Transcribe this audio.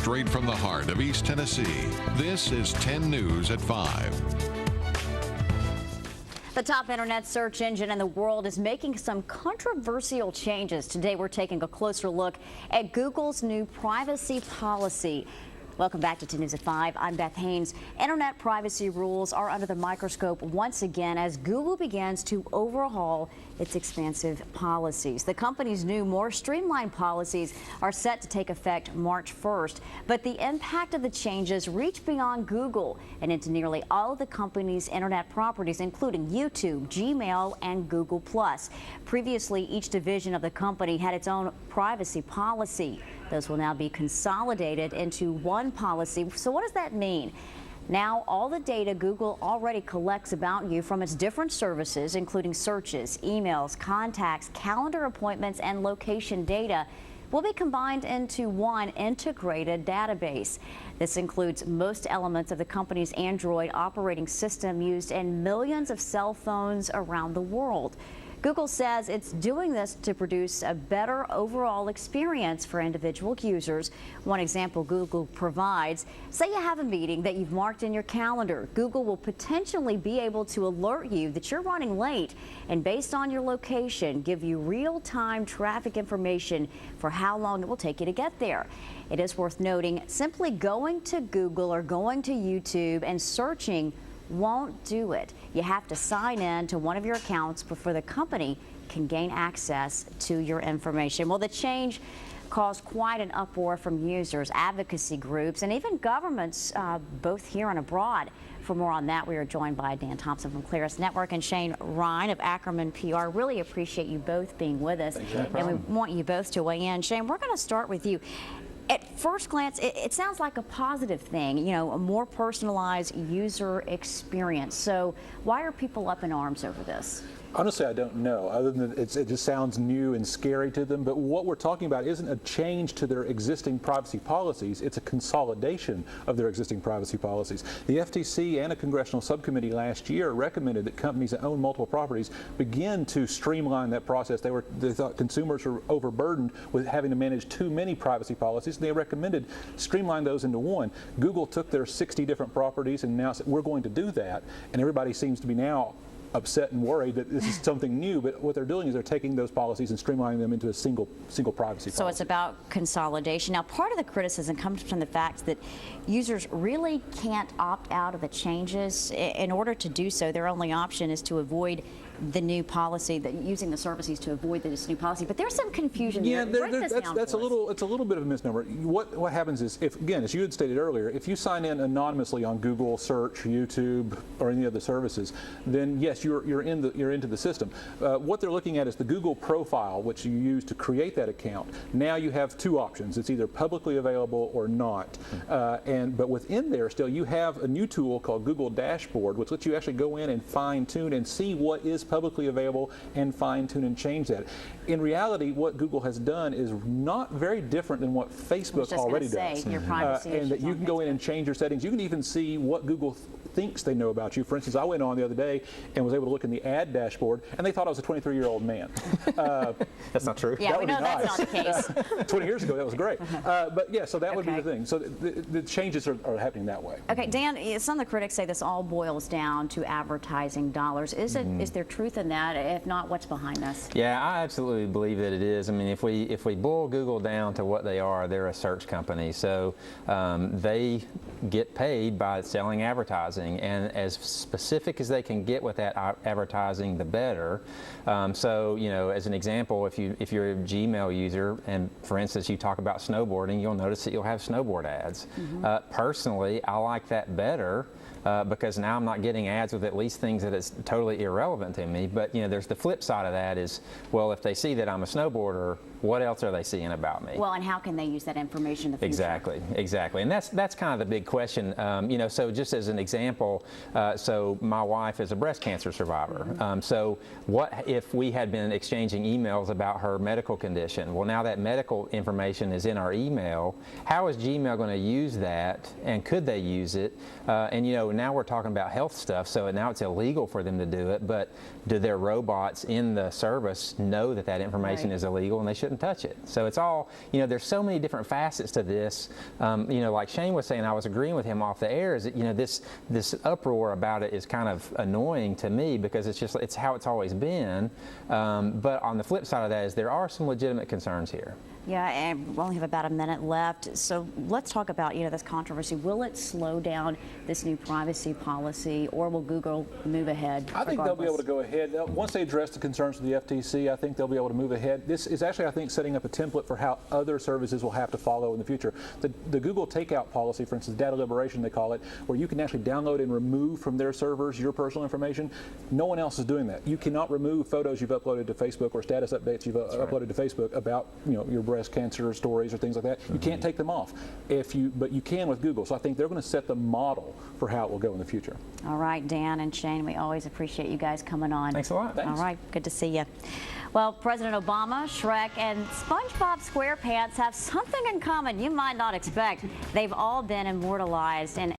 straight from the heart of East Tennessee. This is 10 News at 5. The top internet search engine in the world is making some controversial changes. Today, we're taking a closer look at Google's new privacy policy. Welcome back to 10 News at 5. I'm Beth Haynes. Internet privacy rules are under the microscope once again as Google begins to overhaul its expansive policies. The company's new, more streamlined policies are set to take effect March 1st, but the impact of the changes reach beyond Google and into nearly all of the company's internet properties, including YouTube, Gmail, and Google+. Previously, each division of the company had its own privacy policy. Those will now be consolidated into one policy. So what does that mean? Now, all the data Google already collects about you from its different services, including searches, emails, contacts, calendar appointments, and location data, will be combined into one integrated database. This includes most elements of the company's Android operating system used in millions of cell phones around the world. Google says it's doing this to produce a better overall experience for individual users. One example Google provides, say you have a meeting that you've marked in your calendar. Google will potentially be able to alert you that you're running late and based on your location, give you real-time traffic information for how long it will take you to get there. It is worth noting, simply going to Google or going to YouTube and searching won't do it. You have to sign in to one of your accounts before the company can gain access to your information. Well, the change caused quite an uproar from users, advocacy groups, and even governments, both here and abroad. For more on that, we are joined by Dan Thompson from Claris Networks and Shane Rhyne of Ackermann PR. Really appreciate you both being with us, and we want you both to weigh in. Shane, we're going to start with you. At first glance, it sounds like a positive thing, you know, a more personalized user experience. So why are people up in arms over this? Honestly, I don't know, other than it just sounds new and scary to them. But what we're talking about isn't a change to their existing privacy policies. It's a consolidation of their existing privacy policies. The FTC and a congressional subcommittee last year recommended that companies that own multiple properties begin to streamline that process. They thought consumers were overburdened with having to manage too many privacy policies, and they recommended streamline those into one. Google took their 60 different properties and now said, we're going to do that, and everybody seems to be now upset and worried that this is something new, but what they're doing is they're taking those policies and streamlining them into a single privacy policy. So it's about consolidation. Now, part of the criticism comes from the fact that users really can't opt out of the changes. In order to do so, their only option is to avoid the new policy, using the services to avoid this new policy. But there's some confusion there. It's a little bit of a misnomer. What happens is, if, again, as you had stated earlier, if you sign in anonymously on Google Search, YouTube, or any other services, then yes, you're into the system. What they're looking at is the Google profile, which you use to create that account. Now you have two options. It's either publicly available or not. But within there still, you have a new tool called Google Dashboard, which lets you actually go in and fine tune and see what is publicly available and fine tune and change that. In reality, what Google has done is not very different than what Facebook already does. Your privacy and that you can go in and change your settings. You can even see what Google thinks they know about you. For instance, I went on the other day and was able to look in the ad dashboard, and they thought I was a 23-year-old man. That's not true. Yeah, we know that's not the case. 20 years ago, that was great. But yeah, so that would be the thing. So the changes are happening that way. Okay, Dan, some of the critics say this all boils down to advertising dollars. Is there truth in that? If not, what's behind this? Yeah, I absolutely believe that it is. I mean, if we boil Google down to what they are, they're a search company. So they get paid by selling advertising, and as specific as they can get with that advertising, the better. So, you know, as an example, if you're a Gmail user, and for instance, you talk about snowboarding, you'll notice that you'll have snowboard ads. Personally, I like that better. Because now I'm not getting ads with at least things that is totally irrelevant to me. But you know, there's the flip side of that is, well, if they see that I'm a snowboarder, what else are they seeing about me? Well, and how can they use that information in the future? Exactly. And that's kind of the big question. You know, so just as an example, so my wife is a breast cancer survivor. So what if we had been exchanging emails about her medical condition? Well, now that medical information is in our email. How is Gmail going to use that, and could they use it? And you know, now we're talking about health stuff, so now it's illegal for them to do it, but do their robots in the service know that that information is illegal and they shouldn't shouldn't touch it. So it's all, there's so many different facets to this. Like Shane was saying, I was agreeing with him off the air, is that, this uproar about it is kind of annoying to me because it's how it's always been. But on the flip side of that is there are some legitimate concerns here. Yeah, and we only have about a minute left. So let's talk about, this controversy. Will it slow down this new privacy policy, or will Google move ahead? I think they'll be able to go ahead. Once they address the concerns of the FTC, I think they'll be able to move ahead. This is actually, I think, setting up a template for how other services will have to follow in the future. The Google takeout policy, for instance, data liberation, they call it, where you can actually download and remove from their servers your personal information. No one else is doing that. You cannot remove photos you've uploaded to Facebook or status updates you've uploaded to Facebook about, your breast cancer stories or things like that. You can't take them off, but you can with Google. So I think they're going to set the model for how it will go in the future. All right, Dan and Shane, we always appreciate you guys coming on. Thanks a lot. Thanks. All right, good to see you. Well, President Obama, Shrek, and SpongeBob SquarePants have something in common you might not expect. They've all been immortalized in